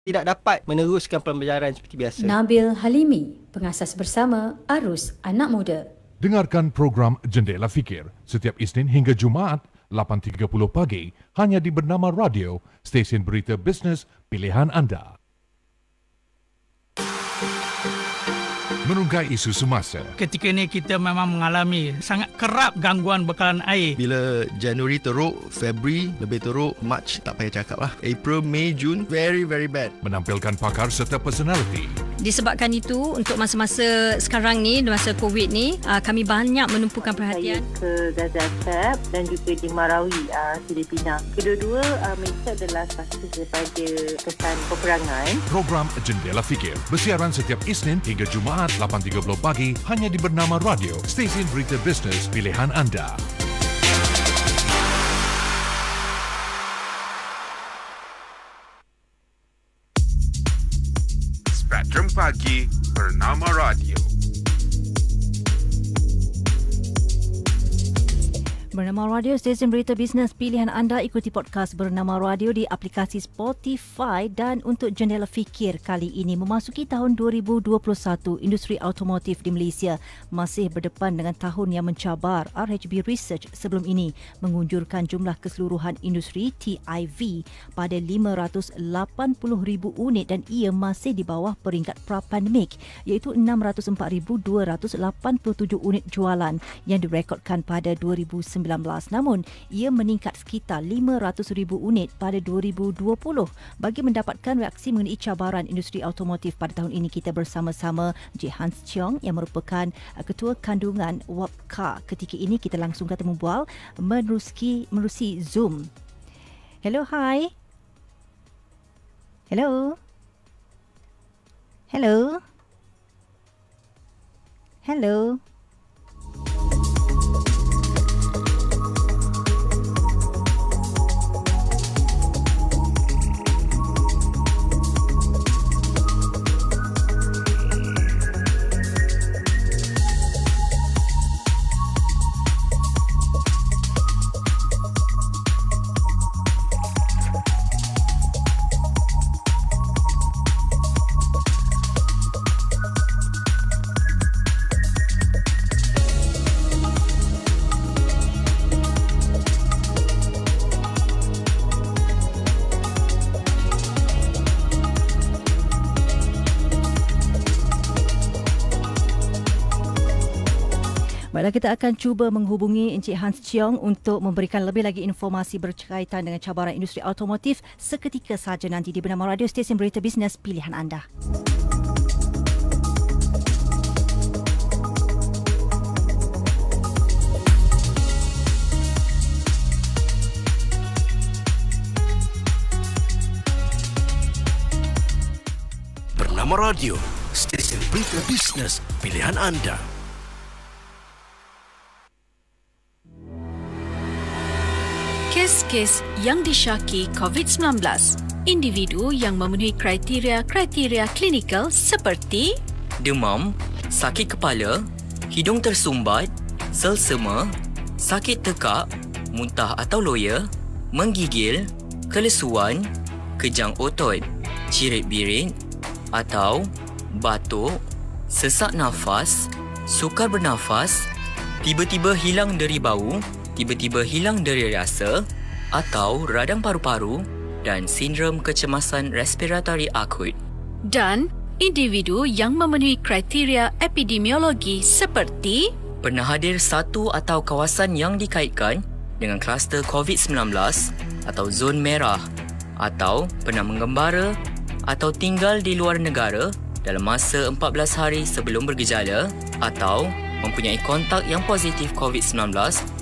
tidak dapat meneruskan pembelajaran seperti biasa. Nabil Halimi, pengasas bersama Arus Anak Muda. Dengarkan program Jendela Fikir setiap Isnin hingga Jumaat 8.30 pagi hanya di Bernama Radio, stesen berita bisnes pilihan anda. Menunggai isu semasa. Ketika ini kita memang mengalami sangat kerap gangguan bekalan air. Bila Januari teruk, Februari lebih teruk, March tak payah cakap lah. April, May, June, very bad. Menampilkan pakar serta personality. Disebabkan itu, untuk masa-masa sekarang ni, masa COVID ni, kami banyak menumpukan perhatian. Saya ke Gaziantep dan juga di Marawi, Filipina. Kedua-dua Malaysia adalah satu daripada kesan peperangan. Program Jendela Fikir bersiaran setiap Isnin hingga Jumaat 8.30 pagi hanya di Bernama Radio, stesen berita bisnes pilihan anda. Spectrum Pagi Bernama Radio. Bernama Radio, stesen berita bisnes pilihan anda. Ikuti podcast Bernama Radio di aplikasi Spotify. Dan untuk Jendela Fikir kali ini, memasuki tahun 2021, industri automotif di Malaysia masih berdepan dengan tahun yang mencabar. RHB Research sebelum ini mengunjurkan jumlah keseluruhan industri TIV pada 580,000 unit dan ia masih di bawah peringkat pra-pandemik iaitu 604,287 unit jualan yang direkodkan pada 2019. Namun, ia meningkat sekitar 500,000 unit pada 2020. Bagi mendapatkan reaksi mengenai cabaran industri automotif pada tahun ini, kita bersama-sama Encik Hans Cheong yang merupakan Ketua Kandungan WAPCA. Ketika ini, kita langsung kata membual menerusi Zoom. Hello, hi. Hello. Hello. Hello. Baiklah, kita akan cuba menghubungi Encik Hans Cheong untuk memberikan lebih lagi informasi berkaitan dengan cabaran industri automotif seketika sahaja nanti di Bernama Radio, stesen berita bisnes pilihan anda. Bernama Radio, stesen berita bisnes pilihan anda. Kes-kes yang disyaki COVID-19, individu yang memenuhi kriteria klinikal seperti demam, sakit kepala, hidung tersumbat, selsema, sakit tekak, muntah atau loya, menggigil, kelesuan, kejang otot, cirit-birit atau batuk, sesak nafas, sukar bernafas, tiba-tiba hilang deri bau, tiba-tiba hilang deri rasa atau radang paru-paru dan sindrom kecemasan respiratori akut. Dan individu yang memenuhi kriteria epidemiologi seperti pernah hadir satu atau kawasan yang dikaitkan dengan kluster COVID-19 atau zon merah atau pernah menggembara atau tinggal di luar negara dalam masa 14 hari sebelum bergejala atau mempunyai kontak yang positif COVID-19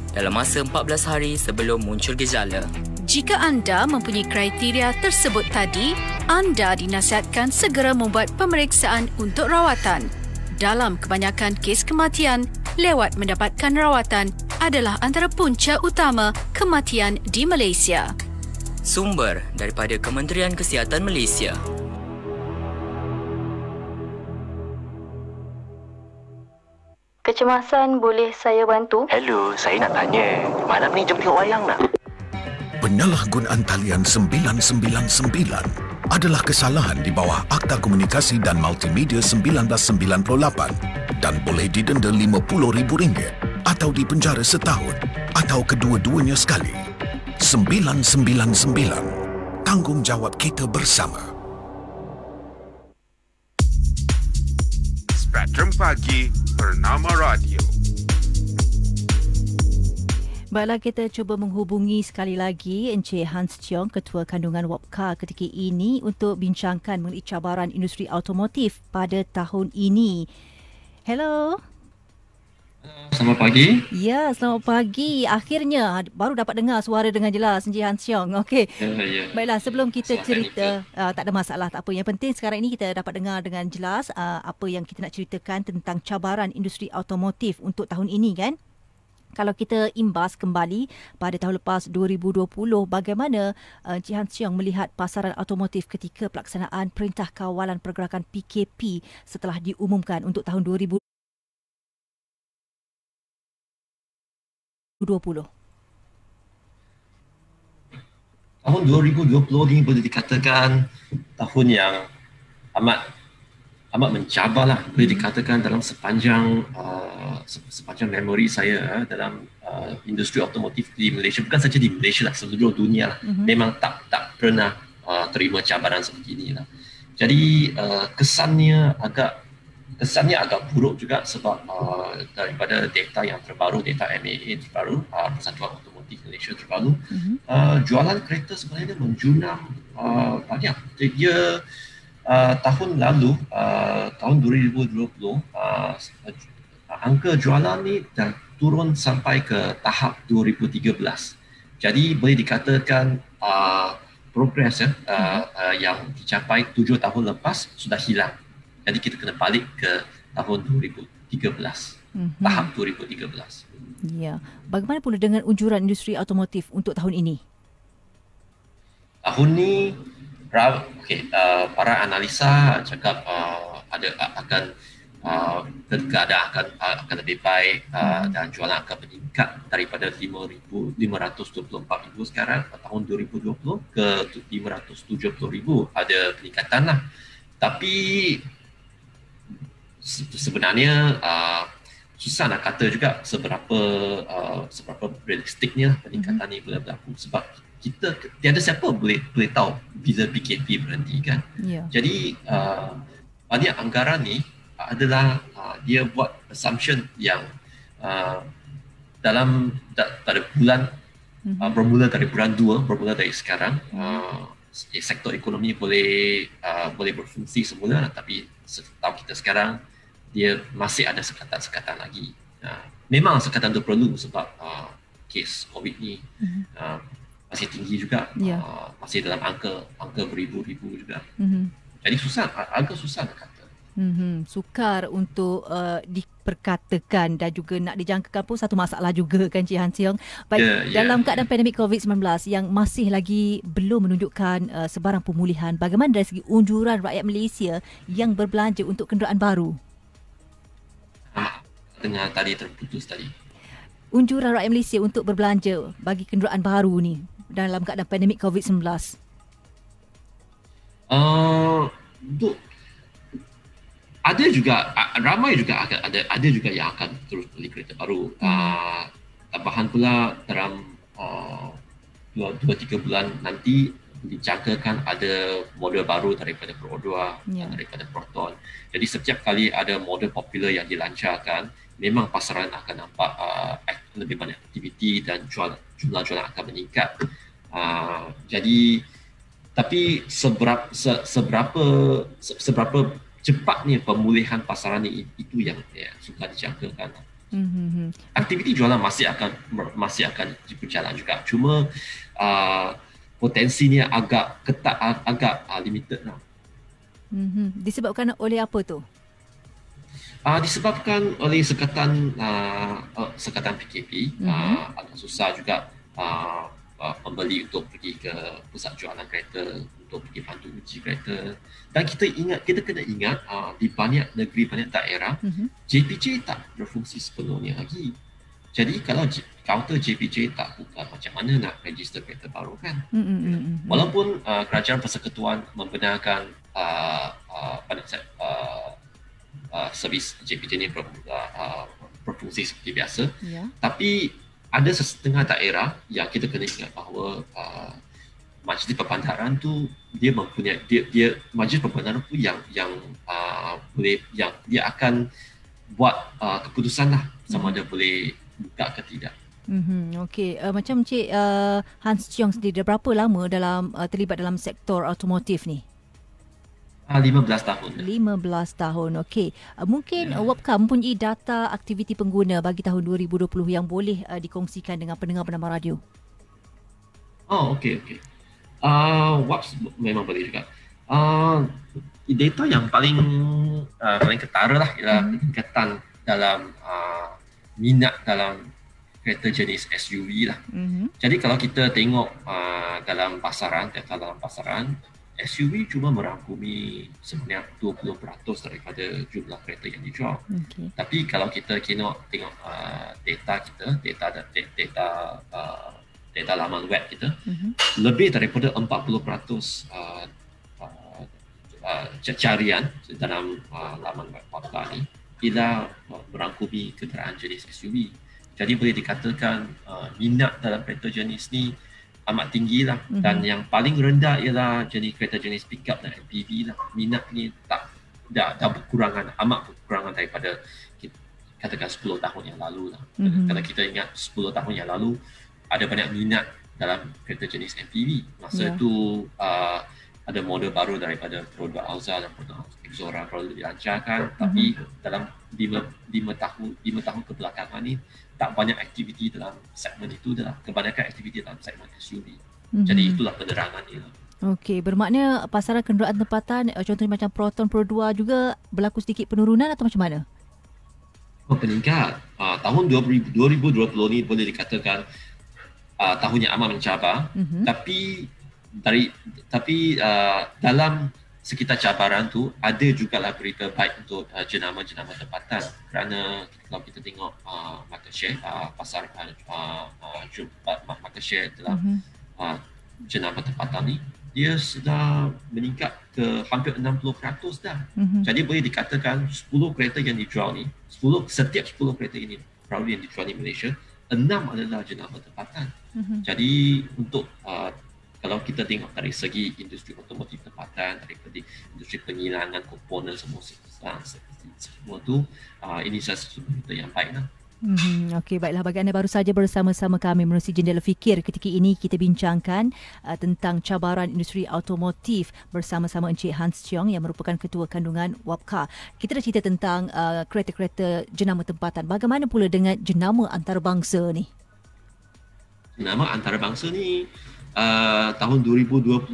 dalam masa 14 hari sebelum muncul gejala. Jika anda mempunyai kriteria tersebut tadi, anda dinasihatkan segera membuat pemeriksaan untuk rawatan. Dalam kebanyakan kes kematian, lewat mendapatkan rawatan adalah antara punca utama kematian di Malaysia. Sumber daripada Kementerian Kesihatan Malaysia. Kecemasan, boleh saya bantu? Hello, saya nak tanya. Malam ni jom tengok wayang nak? Penyalahgunaan talian 999 adalah kesalahan di bawah Akta Komunikasi dan Multimedia 1998 dan boleh didenda RM50,000 atau dipenjara setahun atau kedua-duanya sekali. 999. Tanggungjawab kita bersama. Spectrum Pagi Bernama Radio. Baiklah, kita cuba menghubungi sekali lagi Encik Hans Cheong, Ketua Kandungan WAPKA ketika ini untuk bincangkan mengenai cabaran industri automotif pada tahun ini. Hello. Selamat pagi. Ya, selamat pagi. Akhirnya baru dapat dengar suara dengan jelas Encik Hans Cheong. Okey. Ya. Baiklah, sebelum kita cerita, tak ada masalah, tak apa. Yang penting sekarang ini kita dapat dengar dengan jelas apa yang kita nak ceritakan tentang cabaran industri automotif untuk tahun ini, kan? Kalau kita imbas kembali pada tahun lepas 2020, bagaimana Encik Hans Cheong melihat pasaran automotif ketika pelaksanaan Perintah Kawalan Pergerakan PKP setelah diumumkan untuk tahun 2020? Tahun 2020 ini boleh dikatakan tahun yang amat mencabarlah, boleh dikatakan dalam sepanjang memori saya dalam industri automotif di Malaysia, bukan saja di Malaysia lah, seluruh dunia lah. Memang tak pernah terima cabaran seperti ini lah. Jadi kesannya agak buruk juga sebab daripada data yang terbaru, data MAA terbaru, Persatuan Automotif Malaysia terbaru, jualan kereta sebenarnya menjunam banyak. Dia tahun lalu, tahun 2020, angka jualan ni dah turun sampai ke tahap 2013. Jadi boleh dikatakan progres yang dicapai 7 tahun lepas sudah hilang. Jadi kita kena balik ke tahun 2013, tahap 2013. Ya, bagaimana pula dengan unjuran industri automotif untuk tahun ini? Tahun ni para analisa cakap keadaan akan lebih baik dan jualan akan meningkat daripada 524,000 sekarang tahun 2020 ke 570,000, ada peningkatan lah. Tapi sebenarnya susah nak kata juga seberapa realistiknya peningkatan ini boleh berlaku sebab kita tiada siapa boleh tahu bila PKP berhenti, kan. Jadi banyak anggaran ni adalah dia buat assumption yang pada bulan bermula dari bulan 2, bermula dari sekarang, sektor ekonomi boleh berfungsi semula, tapi setahu kita sekarang dia masih ada sekatan-sekatan lagi. Memang sekatan itu perlu sebab kes COVID ni masih tinggi juga, masih dalam angka beribu-ribu juga. Jadi agak susah nak kata. Sukar untuk diperkatakan dan juga nak dijangkakan pun satu masalah juga, kan Cik Hans Cheong. Baik, dalam keadaan pandemik COVID-19 yang masih lagi belum menunjukkan sebarang pemulihan, bagaimana dari segi unjuran rakyat Malaysia yang berbelanja untuk kenderaan baru? Dengar tadi terputus tadi. Unjuran rakyat Malaysia untuk berbelanja bagi kenderaan baru ni dalam keadaan pandemik COVID-19. Ada juga, ramai juga ada juga yang akan terus beli kereta baru. Tambahan pula dalam 2-3 bulan nanti dijangkakan ada model baru daripada Pro 2 dan daripada Proton. Jadi setiap kali ada model popular yang dilancarkan, memang pasaran akan nampak lebih banyak aktiviti dan jumlah jualan akan meningkat. Jadi tapi seberapa cepatnya pemulihan pasaran itu yang suka dijangkakan. Aktiviti jualan masih akan berjalan juga. Cuma potensinya agak ketat, agak limited lah. Disebabkan oleh apa tu? Disebabkan oleh sekatan PKP. Agak susah juga pembeli untuk pergi ke pusat jualan kereta untuk pergi pandu uji kereta. Dan kita kena ingat di banyak negeri, banyak daerah, JPJ tak berfungsi sepenuhnya lagi. Jadi kalau kaunter JPJ tak buka, macam mana nak register kereta baru kan? Walaupun kerajaan persekutuan membenarkan servis JPJ ni berfungsi seperti biasa, tapi ada setengah daerah yang kita kena ingat bahawa Majlis Perbandaran tu dia mempunyai dia Majlis Perbandaran tu yang boleh, yang dia akan buat keputusan lah sama ada boleh buka ke tidak. Okey, macam Encik Hans Cheong sendiri, dah berapa lama terlibat dalam sektor automotif ni? 15 tahun. 15 tahun, okey. Mungkin WAPCA mempunyai data aktiviti pengguna bagi tahun 2020 yang boleh dikongsikan dengan pendengar bernama radio. Oh, okey. WAPS memang boleh juga. Data yang paling ketara lah ialah peningkatan dalam minat dalam kereta jenis SUV lah. Jadi kalau kita tengok dalam pasaran, SUV cuma merangkumi sebanyak 20% daripada jumlah kereta yang dijual. Tapi kalau kita tengok data laman web kita, lebih daripada 40% carian dalam laman web WAPCA ni ialah merangkumi kenderaan jenis SUV. Jadi boleh dikatakan minat dalam kereta jenis ni amat tinggi lah. Dan yang paling rendah ialah kereta jenis pickup dan MPV lah. Minat ni dah amat berkurangan daripada katakan 10 tahun yang lalu lah. Kalau kita ingat 10 tahun yang lalu ada banyak minat dalam kereta jenis MPV. Masa tu ada model baru daripada Pro 2 Alza dan Pro 2 Exora perlu dilancarkan, tapi dalam 5 tahun kebelakangan ni tak banyak aktiviti dalam segmen itu dah. Kebanyakan aktiviti dalam segmen SUV. Jadi itulah penerangan dia. Okey, bermakna pasaran kenderaan tempatan contohnya macam Proton Pro 2 juga berlaku sedikit penurunan atau macam mana? Peningkat. Tahun 2020 ni boleh dikatakan tahun yang amat mencabar, tapi dalam sekitar cabaran tu ada jugalah berita baik untuk jenama-jenama tempatan, kerana kalau kita tengok market share pasar market share dalam jenama tempatan ni dia sudah meningkat ke hampir 60% dah. Jadi boleh dikatakan 10 kereta yang dijual ni, setiap 10 kereta ini baru yang dijual di Malaysia, 6 adalah jenama tempatan. Jadi untuk kalau kita tengok dari segi industri otomotif tempatan, daripada industri pengilangan komponen semua tu, ini satu berita yang baik lah. Okey, baiklah, bagi anda baru saja bersama-sama kami menerusi Jendela Fikir. Ketika ini kita bincangkan tentang cabaran industri automotif bersama-sama Encik Hans Cheong yang merupakan ketua kandungan WAPCA. Kita dah cerita tentang kereta-kereta jenama tempatan. Bagaimana pula dengan jenama antarabangsa ni? Jenama antarabangsa ni tahun 2021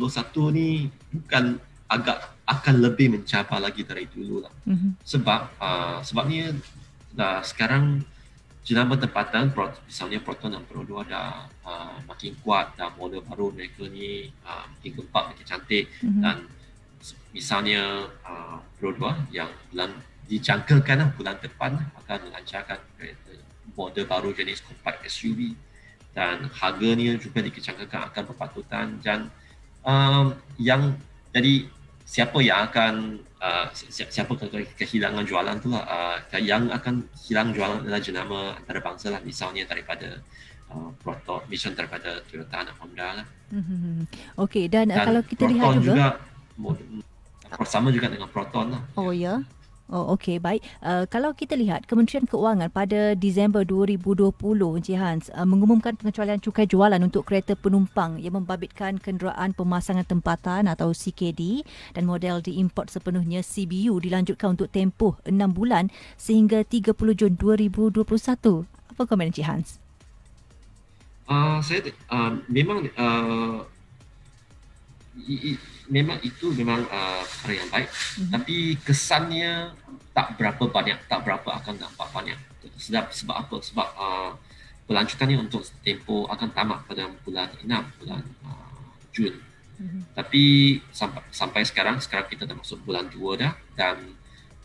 ni bukan akan lebih mencabar lagi dari dulu lah. Sebabnya dah sekarang jenama tempatan misalnya Proton dan Pro 2 dah makin kuat, dah model baru mereka ni makin gempak, makin cantik. Dan misalnya Pro 2 yang dijangkakan bulan depan akan melancarkan model baru jenis compact SUV, dan harganya juga dikecangkakan akan berpatutan. Dan jadi siapa yang akan siapa kehilangan jualan tu lah, yang akan hilang jualan adalah jenama antarabangsa lah, misalnya daripada Proton, misalnya daripada Toyota dan Honda lah. Okey, dan kalau kita Proton lihat juga sama juga dengan Proton lah. Oh ya. Oh, okey, baik. Kalau kita lihat Kementerian Keuangan pada Disember 2020, Encik Hans, mengumumkan pengecualian cukai jualan untuk kereta penumpang yang membabitkan kenderaan pemasangan tempatan atau CKD dan model diimport sepenuhnya CBU dilanjutkan untuk tempoh 6 bulan sehingga 30 Jun 2021. Apa komen Encik Hans? Saya memang itu perkara yang baik, tapi kesannya tak berapa akan nampak banyak. Sebab apa? Sebab pelanjutannya untuk tempoh akan tamat pada bulan 6, bulan Jun. Tapi sampai sekarang kita dah masuk bulan 2 dah, dan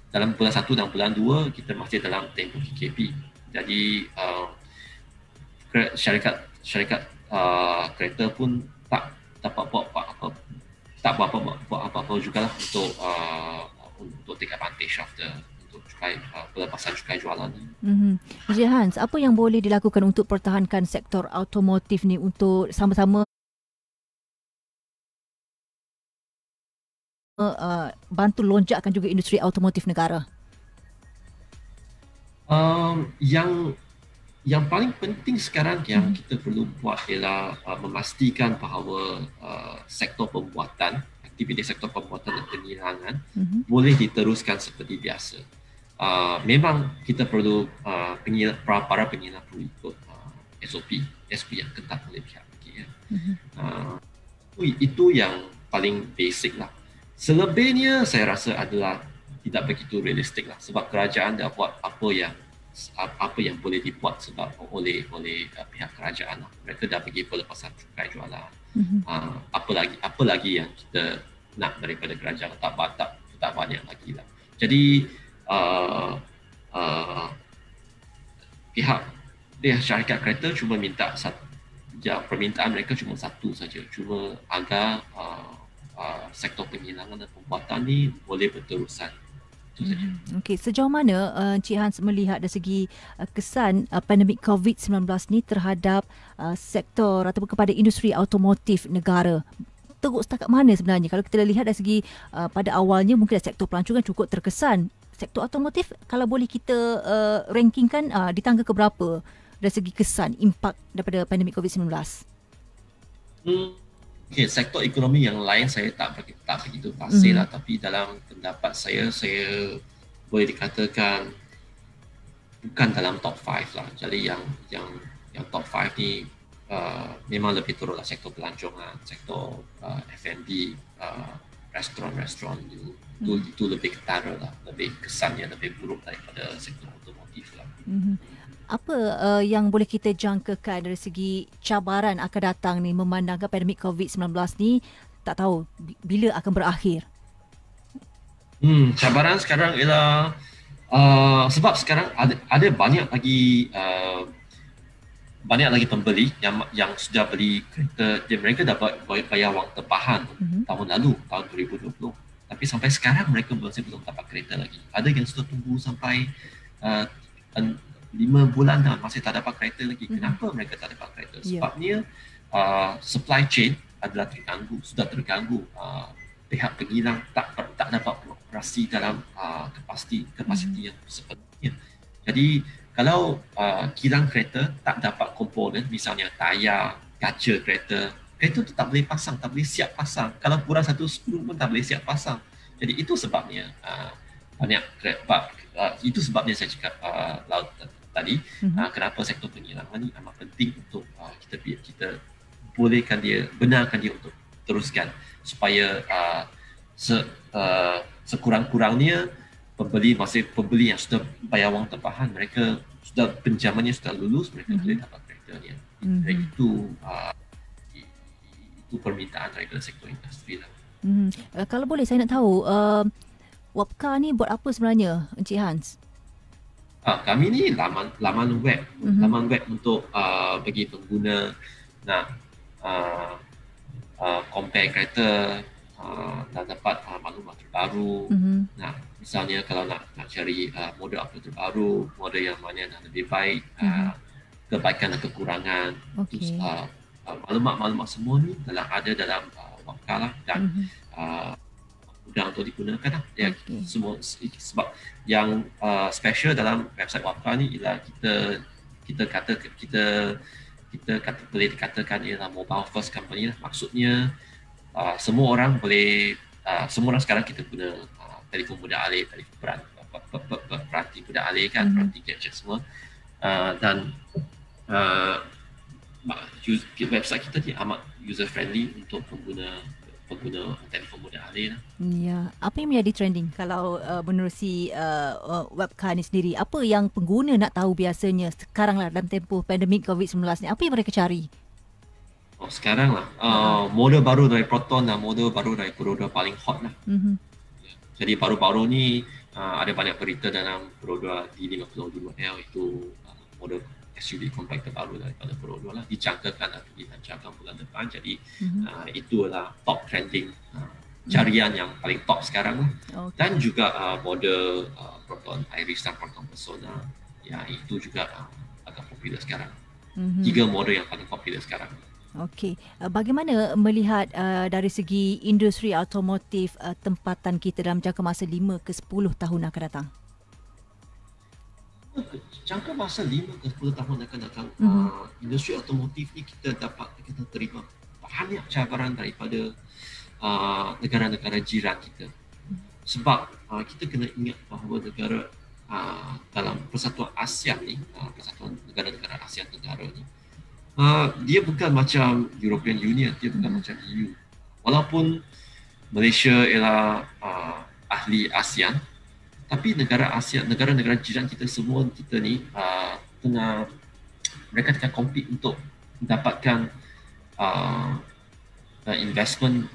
dalam bulan 1 dan bulan 2 kita masih dalam tempoh PKP. Jadi syarikat kereta pun tak dapat buat apa-apa jugalah untuk take advantage of untuk cukai pelepasan cukai jualan ni. Encik Hans, apa yang boleh dilakukan untuk pertahankan sektor automotif ni untuk sama-sama bantu lonjakkan juga industri automotif negara? Yang paling penting sekarang yang kita perlu buat ialah memastikan bahawa sektor pembuatan, aktiviti sektor pembuatan dan penilangan boleh diteruskan seperti biasa. Memang kita perlu para penyilang perlu ikut SOP yang ketat oleh pihak ya. Itu yang paling basic lah. Selebihnya saya rasa adalah tidak begitu realistik lah, sebab kerajaan dah buat apa yang boleh dibuat sebab oleh pihak kerajaan lah. Mereka dah bagi pelepasan cukai jualan. Apa lagi yang kita nak daripada kerajaan, tak banyak lagi lah. Jadi pihak syarikat kereta cuma minta permintaan mereka cuma satu saja, cuma agar sektor penilangan dan pembuatan ni boleh berterusan. Okey, sejauh mana Encik Hans melihat dari segi kesan pandemik COVID-19 ni terhadap sektor ataupun kepada industri automotif negara? Teruk setakat mana sebenarnya? Kalau kita lihat dari segi pada awalnya mungkin sektor pelancongan cukup terkesan. Sektor automotif kalau boleh kita rankingkan di tangga ke berapa dari segi kesan, impak daripada pandemik COVID-19? Okay, sektor ekonomi yang lain saya tak begitu pasti lah, tapi dalam pendapat saya boleh dikatakan bukan dalam top 5 lah. Jadi yang top 5 ni memang lebih teruk lah, sektor pelancongan, sektor F&B, restoran itu lebih ketara lah, lebih kesannya lebih buruk daripada sektor otomotif lah. Apa yang boleh kita jangkakan dari segi cabaran akan datang ni memandangkan pandemik COVID-19 ni tak tahu bila akan berakhir? Cabaran sekarang ialah sebab sekarang ada banyak lagi pembeli yang sudah beli kereta, mereka dapat bayar wang tempahan tahun lalu, tahun 2020. Tapi sampai sekarang mereka masih belum dapat kereta lagi. Ada yang sudah tunggu sampai 5 bulan dan masih tak dapat kereta lagi. Kenapa mereka tak dapat kereta? Sebabnya supply chain adalah sudah terganggu. Pihak pengilang tak dapat beroperasi dalam kapasiti yang sepenuhnya. Jadi kalau kilang kereta tak dapat komponen, misalnya tayar, kaca kereta tu tak boleh pasang, tak boleh siap pasang. Kalau kurang satu skru pun tak boleh siap pasang. Jadi itu sebabnya itu sebabnya saya cakap tadi kenapa sektor penilangan ni amat penting untuk kita benarkan dia untuk teruskan supaya sekurang-kurangnya pembeli yang sudah bayar wang tempahan, mereka sudah pinjamannya sudah lulus, mereka boleh dapat kereta ni. Itu permintaan daripada sektor industri lah. Kalau boleh saya nak tahu Wapka ni buat apa sebenarnya, Encik Hans? Kami ni laman web, laman web untuk bagi pengguna nak compare kereta dan dapat maklumat terbaru. Nah, misalnya kalau nak cari model apa terbaru, model yang mana yang lebih baik, kebaikan dan kekurangan, maklumat semua ni ada dalam Wapka lah, dan mudah untuk digunakan lah. Semua sebab yang special dalam website Wapka ni ialah kita boleh dikatakan ialah mobile first company lah. Maksudnya semua orang sekarang kita guna telefon mudah alih, peranti mudah alih kan, peranti gadget semua, dan website kita ni amat user friendly untuk pengguna telefon mudah alih lah. Ya, apa yang menjadi trending kalau menerusi Wapka ni sendiri? Apa yang pengguna nak tahu biasanya sekarang lah dalam tempoh pandemik COVID-19 ni? Apa yang mereka cari? Sekarang lah model baru dari Proton dan model baru dari Perodua paling hot lah. Jadi baru-baru ni ada banyak berita dalam Perodua D55L, itu model SUV compact terbaru daripada Pro 2 lah, dijangkakan akan dilancarkan bulan depan. Jadi itulah top trending carian yang paling top sekarang lah. Dan juga model Proton Iris dan Proton Persona, ya itu juga agak popular sekarang. 3 model yang paling popular sekarang. Okey, bagaimana melihat dari segi industri automotif tempatan kita dalam jangka masa 5 ke 10 tahun akan datang? Jangka masa 5 ke 10 tahun akan datang, industri automotif ni kita terima banyak cabaran daripada negara-negara jiran kita. Sebab kita kena ingat bahawa negara dalam Persatuan ASEAN ni, Persatuan Negara-Negara ASEAN Tenggara ni, dia bukan macam European Union, dia bukan macam EU. Walaupun Malaysia ialah ahli ASEAN, tapi negara ASEAN, negara-negara jiran kita semua kita ni mereka tengah compete untuk mendapatkan investment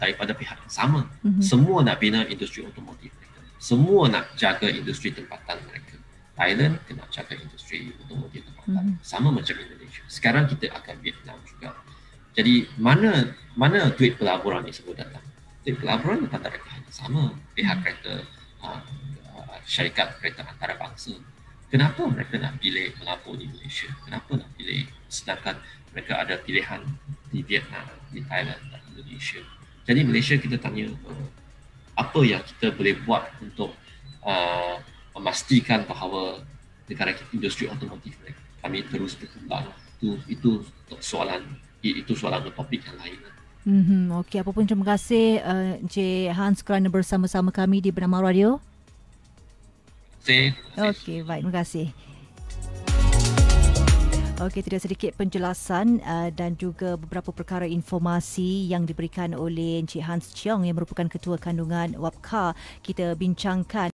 daripada pihak yang sama. Semua nak bina industri otomotif mereka. Semua nak jaga industri tempatan mereka. Thailand kena jaga industri otomotif tempatan. Sama macam Indonesia. Sekarang kita akan Vietnam juga. Jadi mana duit pelaburan ni semua datang? Duit pelaburan datang dari pihak yang sama. Pihak kereta, syarikat kereta antarabangsa. Kenapa mereka nak pilih melabur di Malaysia? Kenapa nak pilih sedangkan mereka ada pilihan di Vietnam, di Thailand dan Indonesia? Jadi Malaysia kita tanya apa yang kita boleh buat untuk memastikan bahawa negara kita, industri otomotif kami terus berkembang. Itu soalan untuk topik yang lain. Okey, apapun terima kasih Encik Hans kerana bersama-sama kami di Bernama Radio. Okey, baik, terima kasih. Okey, tidak sedikit penjelasan dan juga beberapa perkara informasi yang diberikan oleh Encik Hans Cheong yang merupakan Ketua Kandungan WAPCA. Kita bincangkan